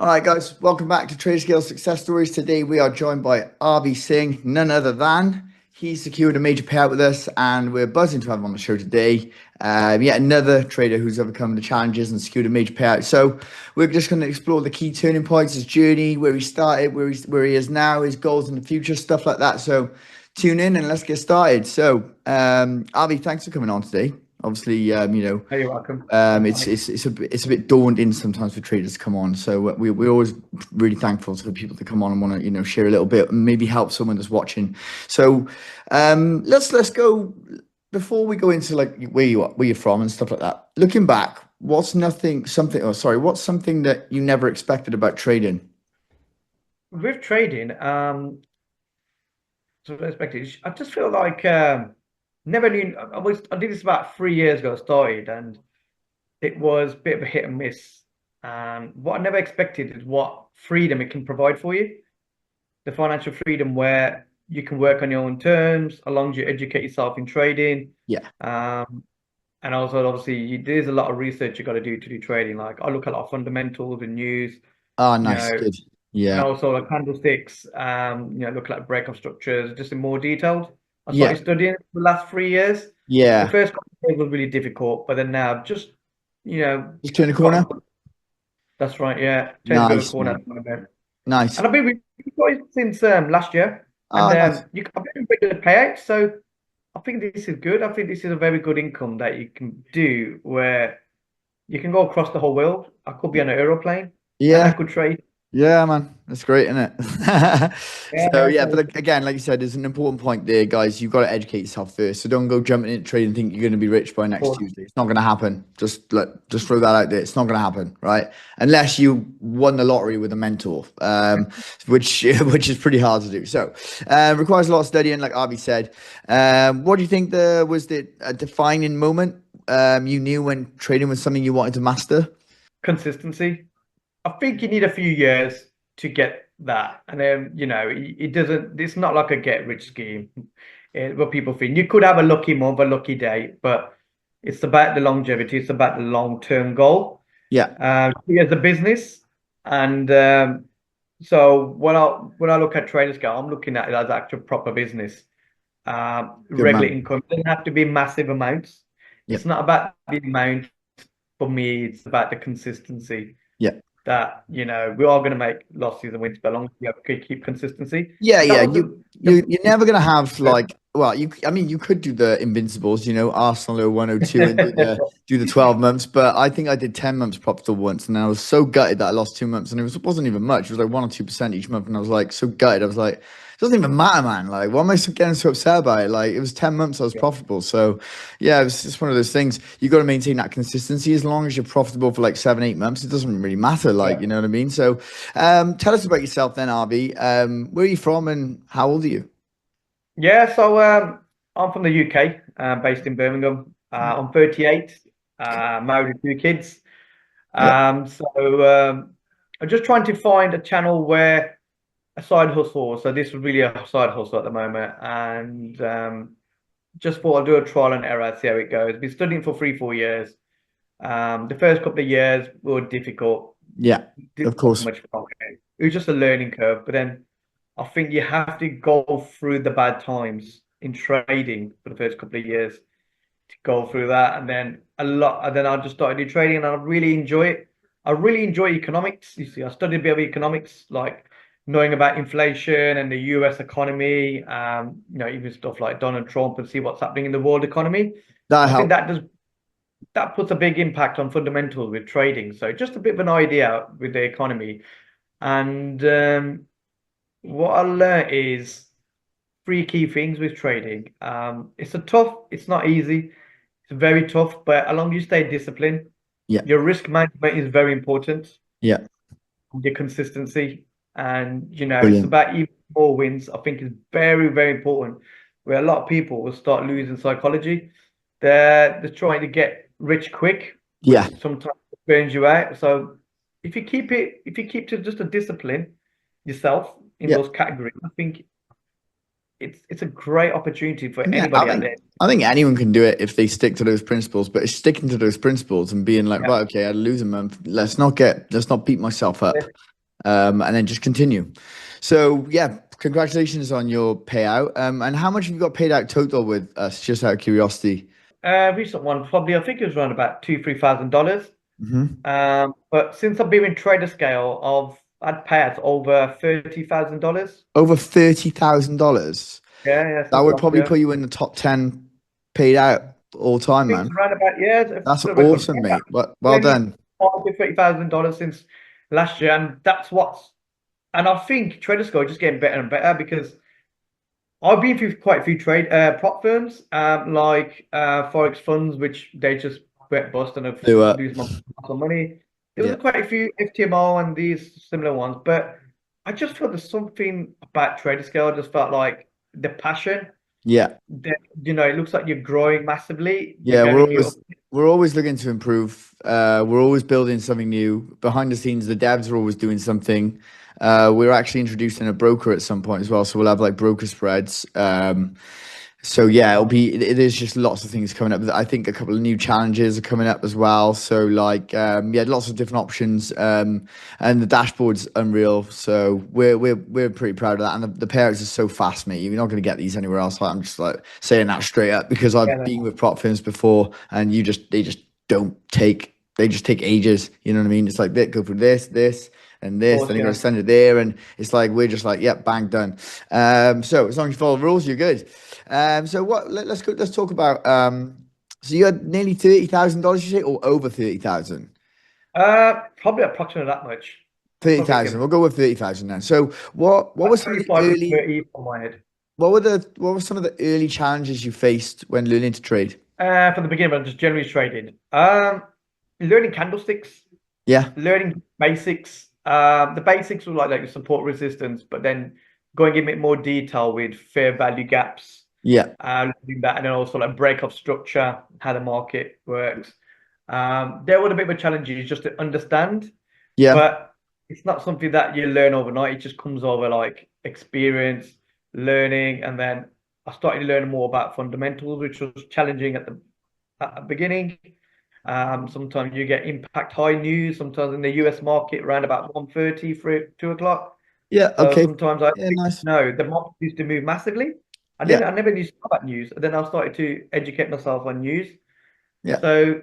All right, guys, welcome back to Traderscale Success Stories. Today we are joined by Arvy Singh, none other than he secured a major payout with us, and we're buzzing to have him on the show today. Yet another trader who's overcome the challenges and secured a major payout. So we're just going to explore the key turning points, his journey, where he started, where he is now, his goals in the future, stuff like that. So tune in and let's get started. So, Arvy, thanks for coming on today. Obviously, Hey, you're welcome. it's a bit daunting sometimes for traders to come on. So we're always really thankful to the people that come on and want to share a little bit and maybe help someone that's watching. So let's go before we go into like where you're from and stuff like that. Looking back, what's something that you never expected about trading? With trading, so perspective, I just feel like never knew. I did this about 3 years ago. I started, and it was a bit of a hit and miss. And what I never expected is what freedom it can provide for you. The financial freedom where you can work on your own terms, as long as you educate yourself in trading. Yeah. Um, and also, obviously, there's a lot of research you got to do trading. Like I look at a lot of fundamentals and news. Oh, You nice, know, good. and Yeah, also like candlesticks, look at breakup structures, just in more detailed. I yeah, started studying the last 3 years. The yeah. first couple of years was really difficult, but then now I've just, you know, Just turn the corner. gotten, that's right, yeah, turned a bit of a Nice, corner man. at the moment. Nice. And I've been with you guys since last year, and Oh, nice. I've been regular payouts, so I think this is good. I think this is a very good income that you can do where you can go across the whole world. I could be on an aeroplane and I Yeah. could trade. Yeah, man, that's great, isn't it? So Yeah, yeah, but so again, like you said, there's an important point there, guys. You've got to educate yourself first. So don't go jumping into trade and think you're going to be rich by next Tuesday. It's not going to happen. Just throw that out there. It's not going to happen, right? Unless you won the lottery with a mentor, which which is pretty hard to do. So requires a lot of studying, like Arby said. What do you think was the a defining moment you knew when trading was something you wanted to master? consistency. I think you need a few years to get that. And then, it doesn't, it's not like a get rich scheme. What people think. You could have a lucky month, a lucky day, but it's about the longevity, it's about the long-term goal. Yeah, As a business. And so when I look at Traderscale, I'm looking at it as actual proper business. good Regular man. income. It doesn't have to be massive amounts. Yeah, It's not about the amount for me, it's about the consistency yeah. that we are going to make losses and wins, but as long as we have to keep consistency. Yeah, And that yeah. was You're never gonna have like well, I mean you could do the Invincibles, Arsenal or 102 and do the 12 months, but I think I did 10 months profitable once and I was so gutted that I lost 2 months and wasn't even much. It was like 1 or 2% each month and I was like so gutted. I was like, it doesn't even matter, man. Like, why am I getting so upset about it? Like it was 10 months I was profitable. So yeah, it's just one of those things. You got to maintain that consistency as long as you're profitable for like 7, 8 months, it doesn't really matter, like, yeah. you know what I mean? So tell us about yourself then, RB. Where are you from and how old are you? Yeah, so I'm from the UK, based in Birmingham. I'm 38, married with 2 kids. Yeah, So I'm just trying to find a channel where a side hustle. So this is really a side hustle at the moment, and just thought I'll do a trial and error, see how it goes. Been studying for 3, 4 years. The first couple of years were difficult. yeah, Didn't of have course. much fun. It was just a learning curve. But then I think you have to go through the bad times in trading for the first couple of years to go through that, and then and then I just started doing trading, and I really enjoy it. I really enjoy economics. You see, I studied a bit of economics, like knowing about inflation and the US economy, even stuff like Donald Trump and see what's happening in the world economy. That I think helped. that puts a big impact on fundamentals with trading. So just a bit of an idea with the economy. And what I learned is three key things with trading. It's not easy. It's very tough, but as long as you stay disciplined, Yeah, your risk management is very important, yeah, your consistency, and it's brilliant. about even more wins. I think is very, very important. Where a lot of people will start losing psychology. They're trying to get rich quick, Yeah, which sometimes burns you out. So if you keep to just a discipline yourself in yeah, those categories, I think it's a great opportunity for Yeah, anybody out there. I think anyone can do it if they stick to those principles, but it's sticking to those principles and being like, Yeah. right, okay, I lose a month. Let's not beat myself Yeah. up. And then just continue. So yeah, congratulations on your payout. And how much have you got paid out total with us, just out of curiosity? Recent one, probably I think it was around about $2,000, $3,000. Hmm. But since I've been in Traderscale, I've had payouts over $30,000. Over $30,000. Yeah, That since would last probably year. put you in the top 10 paid out all I time, think man. it's around about, yeah, it's That's still a record. awesome, Yeah, mate. Well done. 25 to $30,000 since last year, and and I think Traderscale is just getting better and better because I've been through quite a few trade prop firms, like forex funds, which they just went bust and have Do it. lose my money. There was Yeah. quite a few FTMO and these similar ones, but I just felt there's something about Traderscale. I just felt like the passion. Yeah. That, it looks like you're growing massively. You're Yeah, getting new. we're always looking to improve. We're always building something new. Behind the scenes, the devs are always doing something. We're actually introducing a broker at some point as well, so we'll have like broker spreads. So yeah, it is just lots of things coming up. I think a couple of new challenges are coming up as well. So like yeah, lots of different options. And the dashboard's unreal. So we're pretty proud of that. And the payouts are so fast, mate. You're not going to get these anywhere else. Like, I'm just like saying that straight up because I've Yeah, been with prop firms before, and they just don't take they just take ages. You know what I mean? It's like they go through this. And of this, course, then you got yeah. to send it there, and it's like we're just like, yep, bang, done. So as long as you follow the rules, you're good. So let's go. Let's talk about. So you had nearly $30,000, you say, or over 30,000? Probably approximately that much. Thirty Probably thousand. give We'll go with 30,000 then. So what were about some of the 25 to early 30 on my head. what were some of the early challenges you faced when learning to trade? From the beginning, but just generally trading. Learning candlesticks, Yeah, learning basics. The basics were like support resistance, but then going in a bit more detail with fair value gaps, yeah, learning that, and then also like break of structure, how the market works. There were a bit of a challenge is just to understand, yeah, but it's not something that you learn overnight. It just comes over like experience, learning, and then I started learning more about fundamentals, which was challenging at the beginning. Sometimes you get impact high news, sometimes in the US market around about 1:30 for 2 o'clock. yeah. So Okay. sometimes I Yeah, think, nice. no, the market used to move massively. Yeah, I never knew about news. And then I started to educate myself on news. yeah, So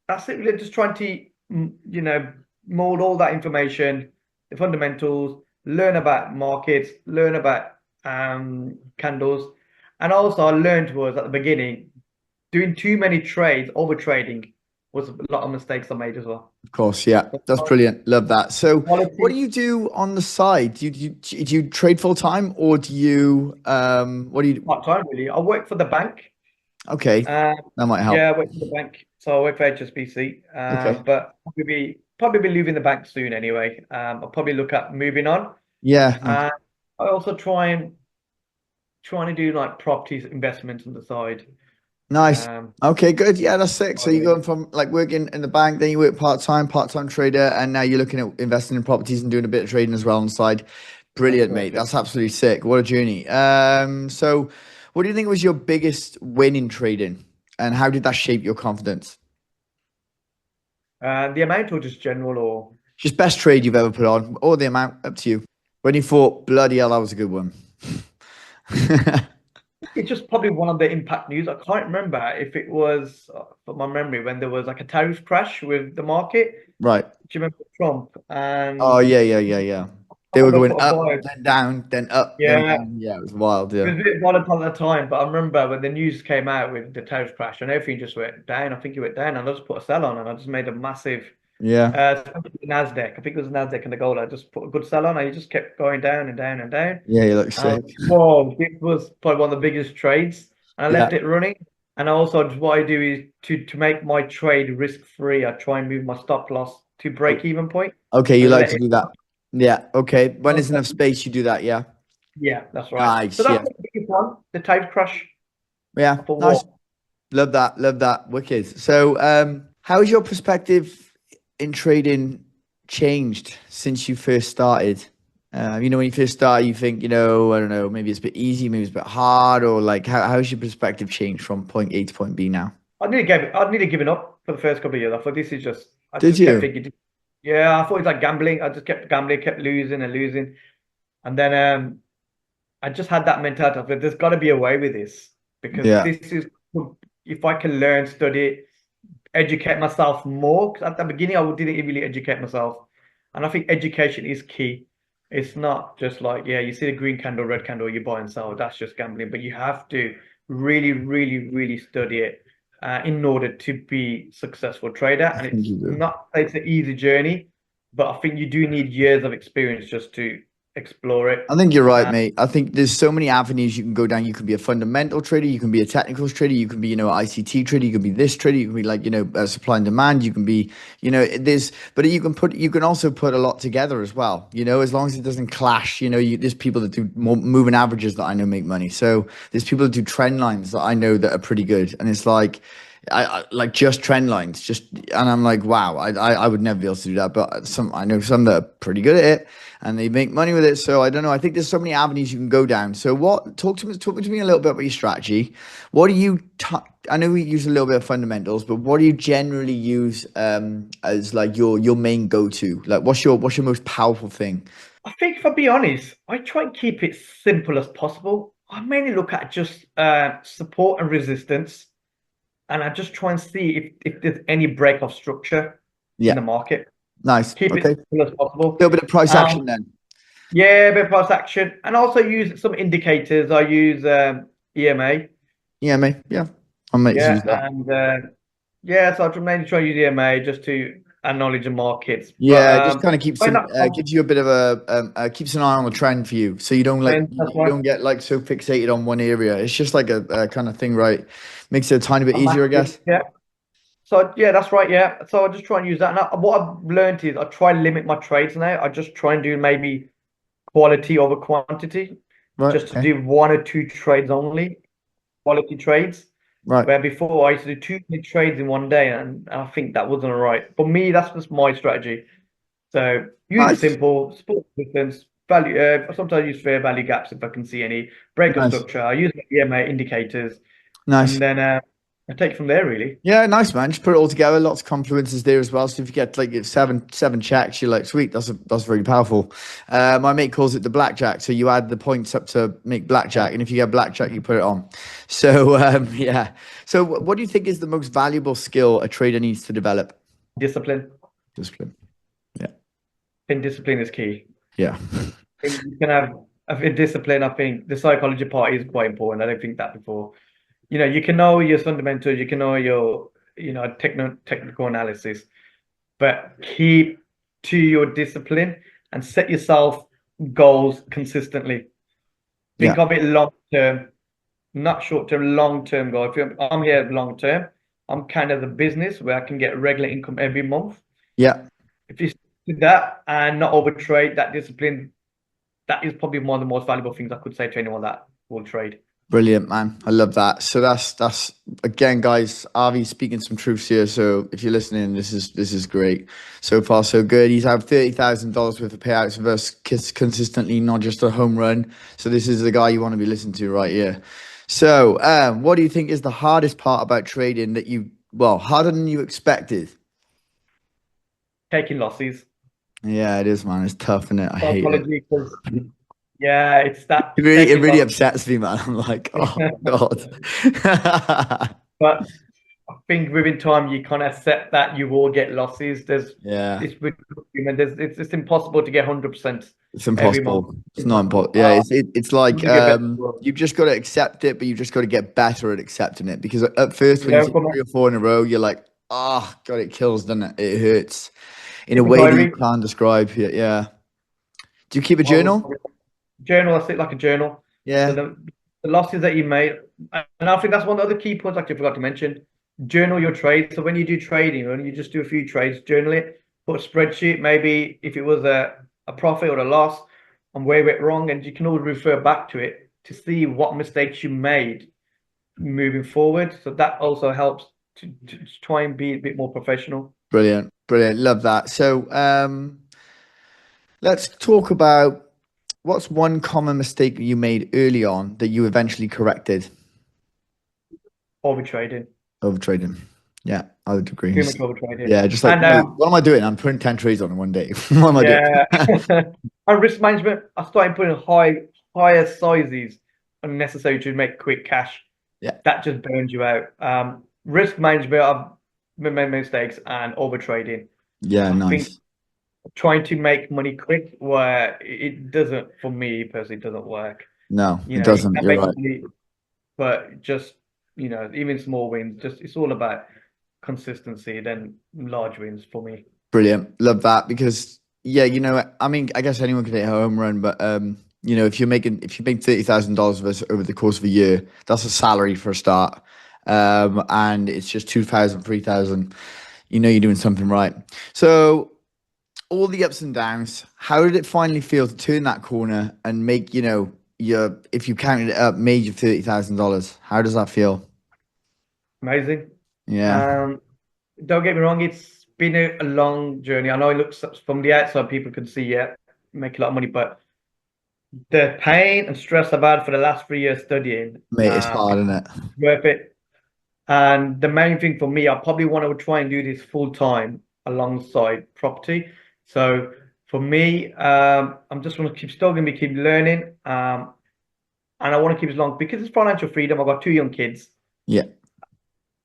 that's it, really just trying to, mold all that information, the fundamentals, learn about markets, learn about candles. And also I learned was at the beginning, doing too many trades, over trading was a lot of mistakes I made as well. of course. Yeah, So that's brilliant. Love that. So, what do quality you do on the side? Do you trade full time, or do you what do you? part time really. I work for the bank. Okay, Um, that might help. yeah, I work for the bank. So I work for HSBC. Okay. But probably be leaving the bank soon anyway. I'll probably look at moving on. Yeah, nice. And I also trying to do like properties investments on the side. Nice. Um, Okay, good. Yeah, that's sick. So you're really. going from like working in the bank, then you work part time trader, and now you're looking at investing in properties and doing a bit of trading as well on the side. That's Brilliant, mate. correct. Yeah. That's absolutely sick. What a journey. So what do you think was your biggest win in trading, and how did that shape your confidence? The amount or just general or Just best trade you've ever put on, or the amount, up to you. When you thought, bloody hell, that was a good one. it's just probably one of the impact news. I can't remember if it was, from my memory, when there was like a tariff crash with the market. Right. Do you remember Trump? Oh And yeah. They were someone going put a up, buy. then down, then up, then Yeah, down. Yeah, it was wild. it Yeah. was a bit volatile at the time, but I remember when the news came out with the tariff crash and everything just went down. I think it went down, and I just put a sell on, and I just made a massive, Yeah. especially the Nasdaq. I think it was Nasdaq and the gold. I just put a good sell on, and it just kept going down and down and down. Yeah, you look sick. Whoa, it was probably one of the biggest trades. And I Yeah. left it running. And also, what I do is to make my trade risk free. I try and move my stop loss to break even point Okay, you and like let to it. do that. Yeah. Okay. When there's enough Okay. space, you do that. Yeah. Yeah, that's right. So Nice. that's Yeah. the biggest one, the tide crash Yeah. of a Nice. war. Love that. Love that. Wicked. So, how has your perspective in trading changed since you first started? When you first start, you think, I don't know, maybe it's a bit easy, maybe it's a bit hard, or like, how's your perspective changed from point A to point B now? I'd nearly given up for the first couple of years. I thought this is just, I Did just kept you? thinking, yeah, I thought it's like gambling. I just kept gambling, kept losing and losing. And then I just had that mentality of there's got to be a way with this because Yeah, this is, if I can learn, study, educate myself more. Because at the beginning, I didn't really educate myself. And I think education is key. It's not just like, yeah, you see the green candle, red candle, you buy and sell. That's just gambling. But you have to really, really, really study it in order to be successful trader. I And think it's you do. not, it's an easy journey, but I think you do need years of experience just to explore it. I think you're right, Uh, mate. I think there's so many avenues you can go down. You can be a fundamental trader, you can be a technical trader, you can be, ICT trader, you can be this trader, you can be like, supply and demand, you can be, but you can also put a lot together as well, as long as it doesn't clash, there's people that do more moving averages that I know make money. So there's people that do trend lines that I know that are pretty good. And it's like, I like just trend lines, and I'm like, wow, I would never be able to do that. But I know some that are pretty good at it, and they make money with it. So I don't know. I think there's so many avenues you can go down. So talk to me a little bit about your strategy. What do you? I know we use a little bit of fundamentals, but what do you generally use as like your main go to? Like, what's your most powerful thing? I think if I be honest, I try and keep it simple as possible. I mainly look at just support and resistance, and I just try and see if there's any break of structure in Yeah, the market. nice. Keep it Okay, a simple as possible. little bit of price action Um, then. yeah, a bit of price action, and also use some indicators. I use EMA, Yeah, mate. Yeah, I might use yeah, that. and yeah, so I mainly try and use EMA just to acknowledge the markets. But Yeah, it just kind of keeps when some that comes, gives you a bit of a keeps an eye on the trend for you, so you don't like then that's you right. don't get like so fixated on one area. It's just like a kind of thing, right? Makes it a tiny bit I'm easier, I active. guess. Yeah. So yeah, that's right. Yeah. So I just try and use that. And what I've learned is I try and limit my trades now. I just try and do maybe quality over quantity, Right. just to Okay. do one or two trades only, quality trades. Right. Where before I used to do too many trades in one day, and I think that wasn't all right. For me, that's just my strategy. So use it Nice. simple, split difference, value. Sometimes I use fair value gaps if I can see any break of Nice. structure. I use my EMA indicators, Nice. and then I take it from there really. Yeah, nice man. Just put it all together. Lots of confluences there as well. So if you get like seven checks, you're like, sweet. That's really powerful. My mate calls it the blackjack. So you add the points up to make blackjack, and if you get blackjack, you put it on. So yeah. So what do you think is the most valuable skill a trader needs to develop? Discipline. Discipline. Yeah. And discipline is key. Yeah. And you can have I think discipline. I think the psychology part is quite important. I don't think that before. You can know your fundamentals, you can know your, technical analysis, but keep to your discipline and set yourself goals consistently. Yeah. Think of it long term, not short term, long term goal. I'm here long term, I'm kind of the business where I can get regular income every month. Yeah. If you do that and not overtrade that discipline, that is probably one of the most valuable things I could say to anyone that will trade. Brilliant, man. I love that. So that's again, guys. Arvy speaking some truths here. So if you're listening, this is great. So far, so good. He's had $30,000 worth of payouts with us consistently, not just a home run. So this is the guy you want to be listening to right here. So, what do you think is the hardest part about trading harder than you expected? Taking losses, Yeah, it is, man. It's tough, isn't it? I hate it. psychology, because yeah, it's that It taking really losses. upsets me, man. I'm like, oh God. But I think within time you kind of accept that you will get losses. Yeah. It's with human. It's impossible to get 100% It's every month. impossible. It's not Impossible. impossible. Yeah, it's like You get better. you've just got to accept it, but you've just got to get better at accepting it. Because at first, when you Yeah, see come on. 3 or 4 in a row, you're like, oh God, it kills, doesn't it? It hurts in a Keep a way that you diary. can't describe. Yeah, yeah. Do you keep a I would journal? probably journal. I sit like a journal. So Yeah, the losses that you made, and I think that's one of the other key points. Actually, I forgot to mention. Journal your trades. So when you do trading, when you just do a few trades, journal it. Put a spreadsheet. Maybe if it was a profit or a loss, and where it went wrong, and you can always refer back to it to see what mistakes you made moving forward. So that also helps to try and be a bit more professional. brilliant, brilliant. Love that. So let's talk about. what's one common mistake you made early on that you eventually corrected? Overtrading, Overtrading. Yeah, I would agree. too much overtrading. Yeah, just like, And wait, what am I doing? I'm putting 10 trades on in one day. What am I doing? yeah, and risk management, I started putting higher sizes unnecessary to make quick cash. Yeah. That just burns you out. Risk management, I've made mistakes and overtrading. Yeah, I think nice. trying to make money quick, where it doesn't, for me personally, doesn't work. No, You it know, you doesn't. can You're make right. money, but just, even small wins, just it's all about consistency than large wins for me. Brilliant. Love that because yeah, I mean, I guess anyone can hit a home run, but if you make $30,000 over the course of a year, that's a salary for a start. And it's just 2,000, 3,000. You know you're doing something right. So all the ups and downs, how did it finally feel to turn that corner and make, your if you counted it up, made your $30,000? How does that feel? Amazing. Yeah, Um, don't get me wrong, it's been a long journey. I know it looks from the outside, people can see, yeah, make a lot of money, but the pain and stress I've had for the last 3 years studying, mate, it's hard, it's isn't it? worth it. And the main thing for me, I probably want to try and do this full time alongside property. So for me, I'm just want to still going to keep learning, and I want to keep as long because it's financial freedom. I've got two young kids. Yeah,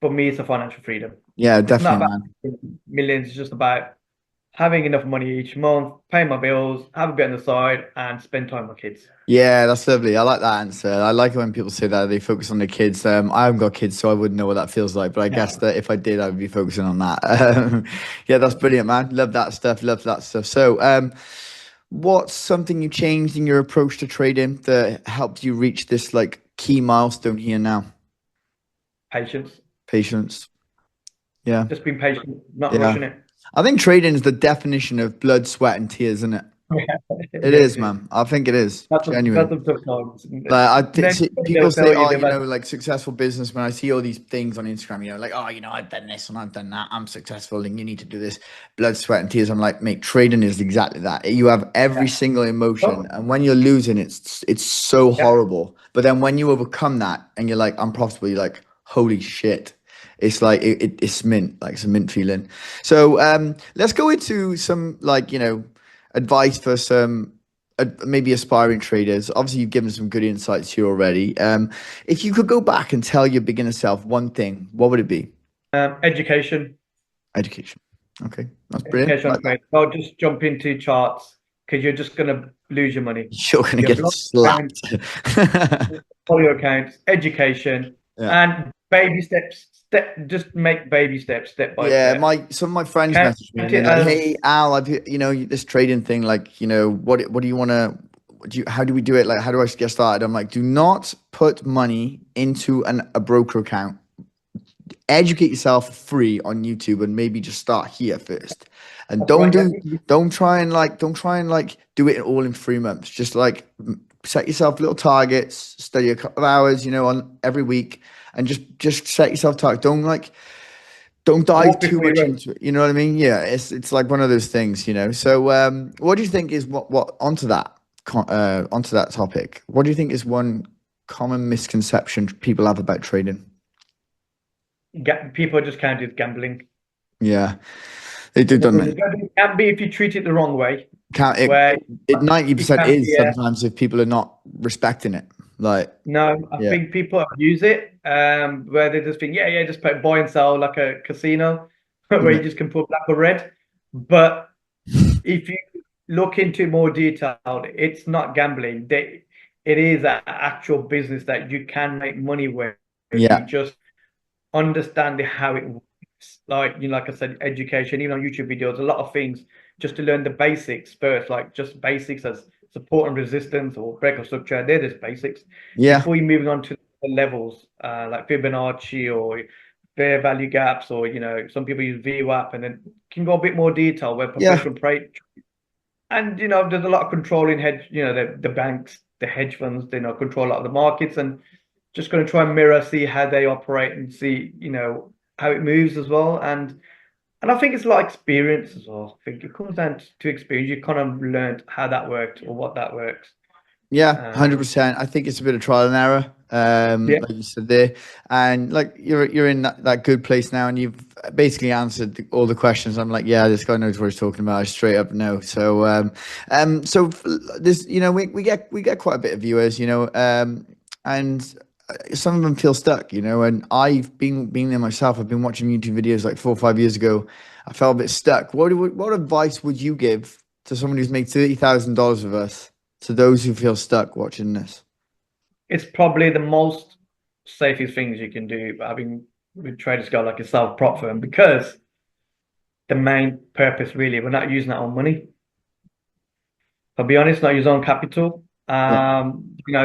For me, it's a financial freedom. yeah, It's not definitely, about man. millions. It's just about having enough money each month, pay my bills, have a bit on the side, and spend time with kids. Yeah, that's lovely. I like that answer. I like it when people say that they focus on their kids. I haven't got kids, so I wouldn't know what that feels like. But I guess Yeah. that if I did, I would be focusing on that. Yeah, that's brilliant, man. Love that stuff. Love that stuff. So, what's something you changed in your approach to trading that helped you reach this like key milestone here now? Patience. Patience. Yeah, Just being patient, not yeah. rushing it. I think trading is the definition of blood, sweat, and tears, isn't it? It Yeah, is, it is. man. I think it is. That's Genuine. the tough times. Like Then people they'll say, tell you oh, they've had, like successful businessmen. I see all these things on Instagram, like, oh, I've done this and I've done that. I'm successful, and you need to do this. Blood, sweat, and tears. I'm like, mate, trading is exactly that. You have every yeah. single emotion, Oh, and when you're losing, it's so yeah. horrible. But then when you overcome that, and you're like, I'm profitable, you're like, holy shit. It's like it's mint, like it's a mint feeling. So let's go into some like advice for some maybe aspiring traders. Obviously, you've given some good insights here already. If you could go back and tell your beginner self one thing, what would it be? Education, Education. Okay, that's brilliant. education I on like that. trade. Don't just jump into charts because you're just gonna lose your money. You're gonna You have get lots of time, slapped. follow your accounts, education, Yeah. and baby steps. Just make baby steps, step by Yeah, step. my some of my friends Count messaged me and they're it like, as "Hey Al, I've this trading thing. Like, what do you want to? How do we do it? Like, how do I get started?" I'm like, "Do not put money into a broker account. Educate yourself for free on YouTube and maybe just start here first. And that's right. don't try and like do it all in 3 months. Just like set yourself little targets, study a couple of hours, on every week, and just set yourself targets. Don't dive Walk too before you much run. into it. You know what I mean? Yeah, it's like one of those things. So what do you think is what onto that topic? What do you think is one common misconception people have about trading? People just count it gambling. Yeah, they do, don't they? It can be if you treat it the wrong way, Count where it it 90% can is be a sometimes if people are not respecting it. Like, no. I yeah, think people abuse it, where they just think, yeah, just put buy and sell like a casino, where yeah, you just can put black or red. But if you look into more detail, it's not gambling. It is an actual business that you can make money with if you yeah, just understand how it works. Like like I said, education, even on YouTube videos, a lot of things just to learn the basics first, like just basics as support and resistance or break of structure. They're just basics yeah, before you moving on to the levels, like Fibonacci or fair value gaps, or some people use VWAP, and then can go a bit more detail where yeah, professional trade. And there's a lot of control in hedge, the banks, the hedge funds, they control a lot of the markets, and just going to try and mirror, see how they operate and see, how it moves as well. And I think it's a lot of experience as well. I think it comes down to experience. You kind of learned how that worked or what that works. Yeah, Uh, 100%. I think it's a bit of trial and error, yeah, like you said there, and like you're in that good place now, and you've basically answered all the questions. I'm like, yeah, this guy knows what he's talking about. I straight up know. So, this, we get quite a bit of viewers, and some of them feel stuck, and I've been there myself. I've been watching YouTube videos like 4 or 5 years ago. I felt a bit stuck. What advice would you give to someone who's made $30,000 with us? To those who feel stuck watching this. it's probably the most safest things you can do having with Traderscale like yourself prop firm because the main purpose really we're not using our own money. I'll be honest, not use own capital. Yeah.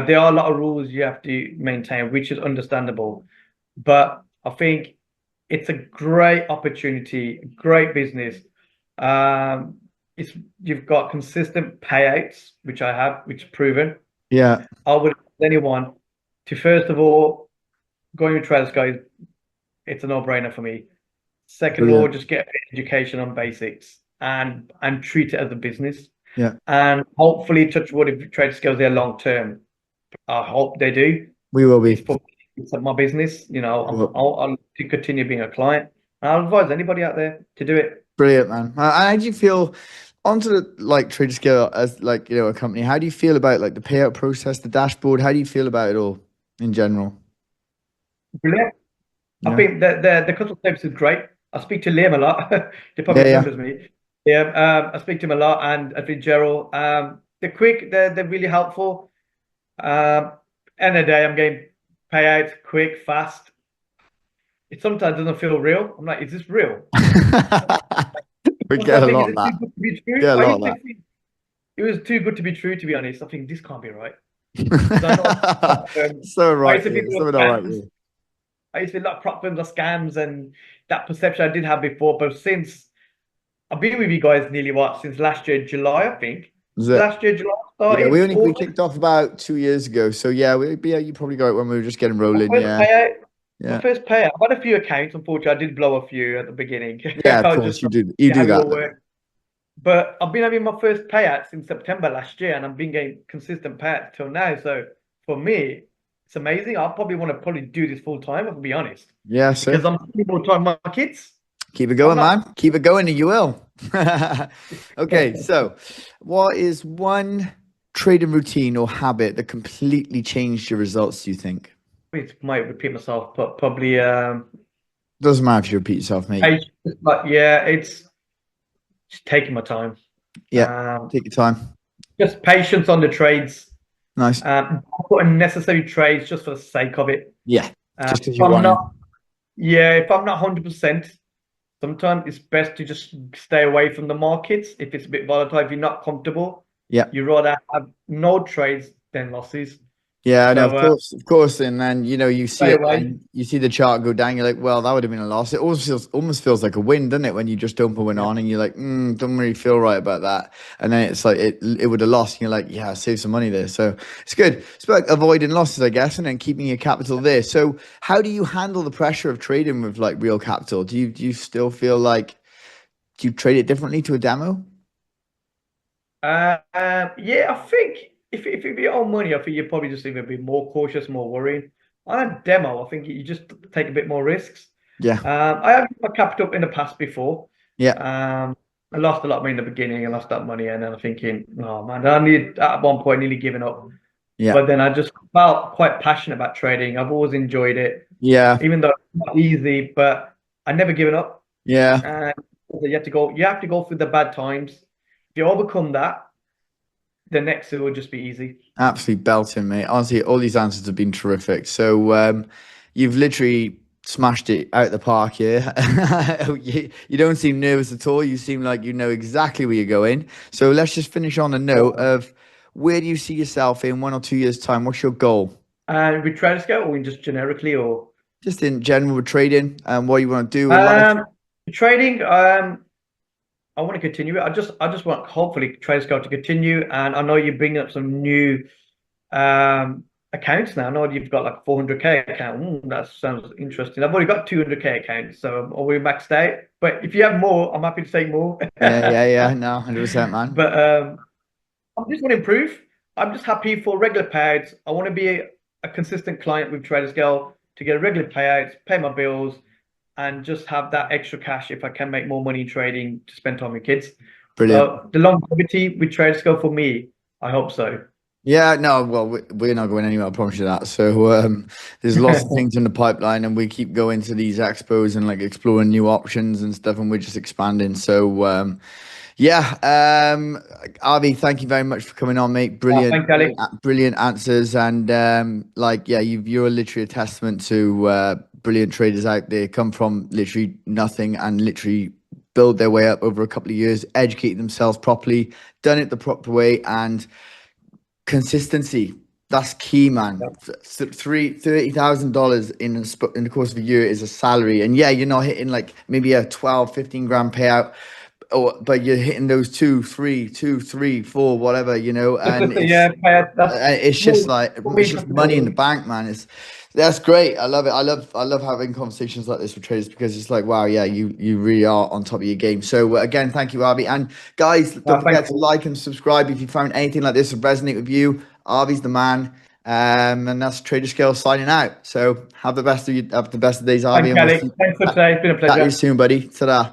There are a lot of rules you have to maintain, which is understandable. But I think it's a great opportunity, great business. Um, it's you've got consistent payouts, which I have, which is proven. Yeah. I would advise anyone to first of all going with Travis guys. It's a no-brainer for me. Second of all, Brilliant. just get education on basics and treat it as a business. Yeah. And hopefully, touch wood, if trade scales there long term, I hope they do. We will be. It's my business. We will. I'll to continue being a client. And I'll advise anybody out there to do it. Brilliant, man. And how do you feel onto the like Traderscale as like a company? How do you feel about like the payout process, the dashboard? How do you feel about it all in general? Brilliant. I Yeah. think that the customer service is great. I speak to Liam a lot. He probably Yeah. Yeah. remembers me. Yeah, I speak to him a lot, and I think Gerald. They're quick. They're really helpful. Um, End of the day, I'm getting payouts quick, fast. It sometimes doesn't feel real. I'm like, is this real? We get Sometimes a I think, lot is of it too that. good to be true? Get a I lot used of to that. think it was too good to be true, to be honest. I think this can't be right. Because I know So I right, used to yeah. think there So were not right, scams. yeah. I used to think a lot of prop firms are scams, and that perception I did have before. But since I've been with you guys nearly since last year, July, I think. Is it? Last year, July Yeah, started, we August. kicked off about 2 years ago. So yeah, you probably got it when we were just getting My rolling. first Yeah. payout, my Yeah. first payout. I've had a few accounts. Unfortunately, I did blow a few at the beginning. Yeah, of I was course just you like, do. You how do it that. all work. But I've been having my first payouts in September last year, and I've been getting consistent payouts till now. So for me, it's amazing. I'll probably do this full time, I'll be honest, Yeah, because sick. I'm spending more time with my kids. Keep it I'm going, not. man. Keep it going, and you will. Okay, so what is one trading routine or habit that completely changed your results, do you think? It might repeat myself, but probably Doesn't matter if you repeat yourself, mate. patience. But yeah, it's just taking my time. Yeah, Um, take your time. just patience on the trades. Nice. Put unnecessary trades just for the sake of it. Yeah, just because If you I'm want to. not, yeah, if I'm not 100%, sometimes it's best to just stay away from the markets if it's a bit volatile. If you're not comfortable, Yeah. you rather have no trades than losses. Yeah, no, So of course, and then you see stay it, away. and you see the chart go down. You're like, well, that would have been a loss. It almost feels like a win, doesn't it? When you just dump a win Yeah. on, and you're like, don't really feel right about that, and then it's like it would have lost. And you're like, yeah, I saved some money there, so it's good. It's about avoiding losses, I guess, and then keeping your capital there. So, how do you handle the pressure of trading with like real capital? Do you still feel like do you trade it differently to a demo? Yeah, I think if it be your own money, I think you're probably just even be more cautious, more worrying. On a demo, I think you just take a bit more risks. Yeah, I have my capital in the past before. yeah, I lost a lot of money in the beginning. I lost that money, and then I'm thinking, oh man, I need at one point nearly giving up. yeah, But then I just felt quite passionate about trading. I've always enjoyed it, yeah, even though it's not easy. But I never given up. yeah. And you have to go through the bad times. If you overcome that, the next it will just be easy. Absolutely belting, mate. Honestly, all these answers have been terrific. So you've literally smashed it out the park here. You don't seem nervous at all. You seem like you know exactly where you're going. So let's just finish on a note of where do you see yourself in 1 or 2 years' time? What's your goal? And with Traderscale, or just generically, or Just in general with trading and what you want to do in life. um, trading, I want to continue it. I just want hopefully Traderscale to continue. And I know you're bringing up some new accounts now. I know you've got like 400k account. That sounds interesting. I've already got 200k accounts, so are we maxed out? But if you have more, I'm happy to take more. Yeah, yeah, yeah. No, 100%, man. But I just want to improve. I'm just happy for regular payouts. I want to be a consistent client with Traderscale to get regular payouts, pay my bills, and just have that extra cash if I can make more money trading to spend time with kids. Brilliant. So the longevity with Traderscale for me, I hope so. Yeah, no, well, we're not going anywhere, I promise you that. So, there's lots of things in the pipeline, and we keep going to these expos and like exploring new options and stuff, and we're just expanding. So, yeah, Arvy, thank you very much for coming on, mate. Brilliant, Thanks, Alex. brilliant answers, and like, yeah, you're literally a testament to brilliant traders out there. Come from literally nothing and literally build their way up over a couple of years, educate themselves properly, done it the proper way, and consistency. That's key, man. $30,000 in the course of a year is a salary, and yeah, you're not hitting like maybe a 12, 15 grand payout, but you're hitting those two, three, four, whatever, and Yeah, that's it's just more like for it's me. just money in the bank, man. That's great. I love it. I love having conversations like this with traders because it's like, wow, yeah, you really are on top of your game. So again, thank you, Arby. And guys, don't Thank forget to you. like and subscribe if you found anything like this resonate with you. Arby's the man. And that's Traderscale signing out. So have the best of days, Arby, Thanks, and we'll Alex. see Thanks for today. It's been a you pleasure. soon, buddy. Ta-da.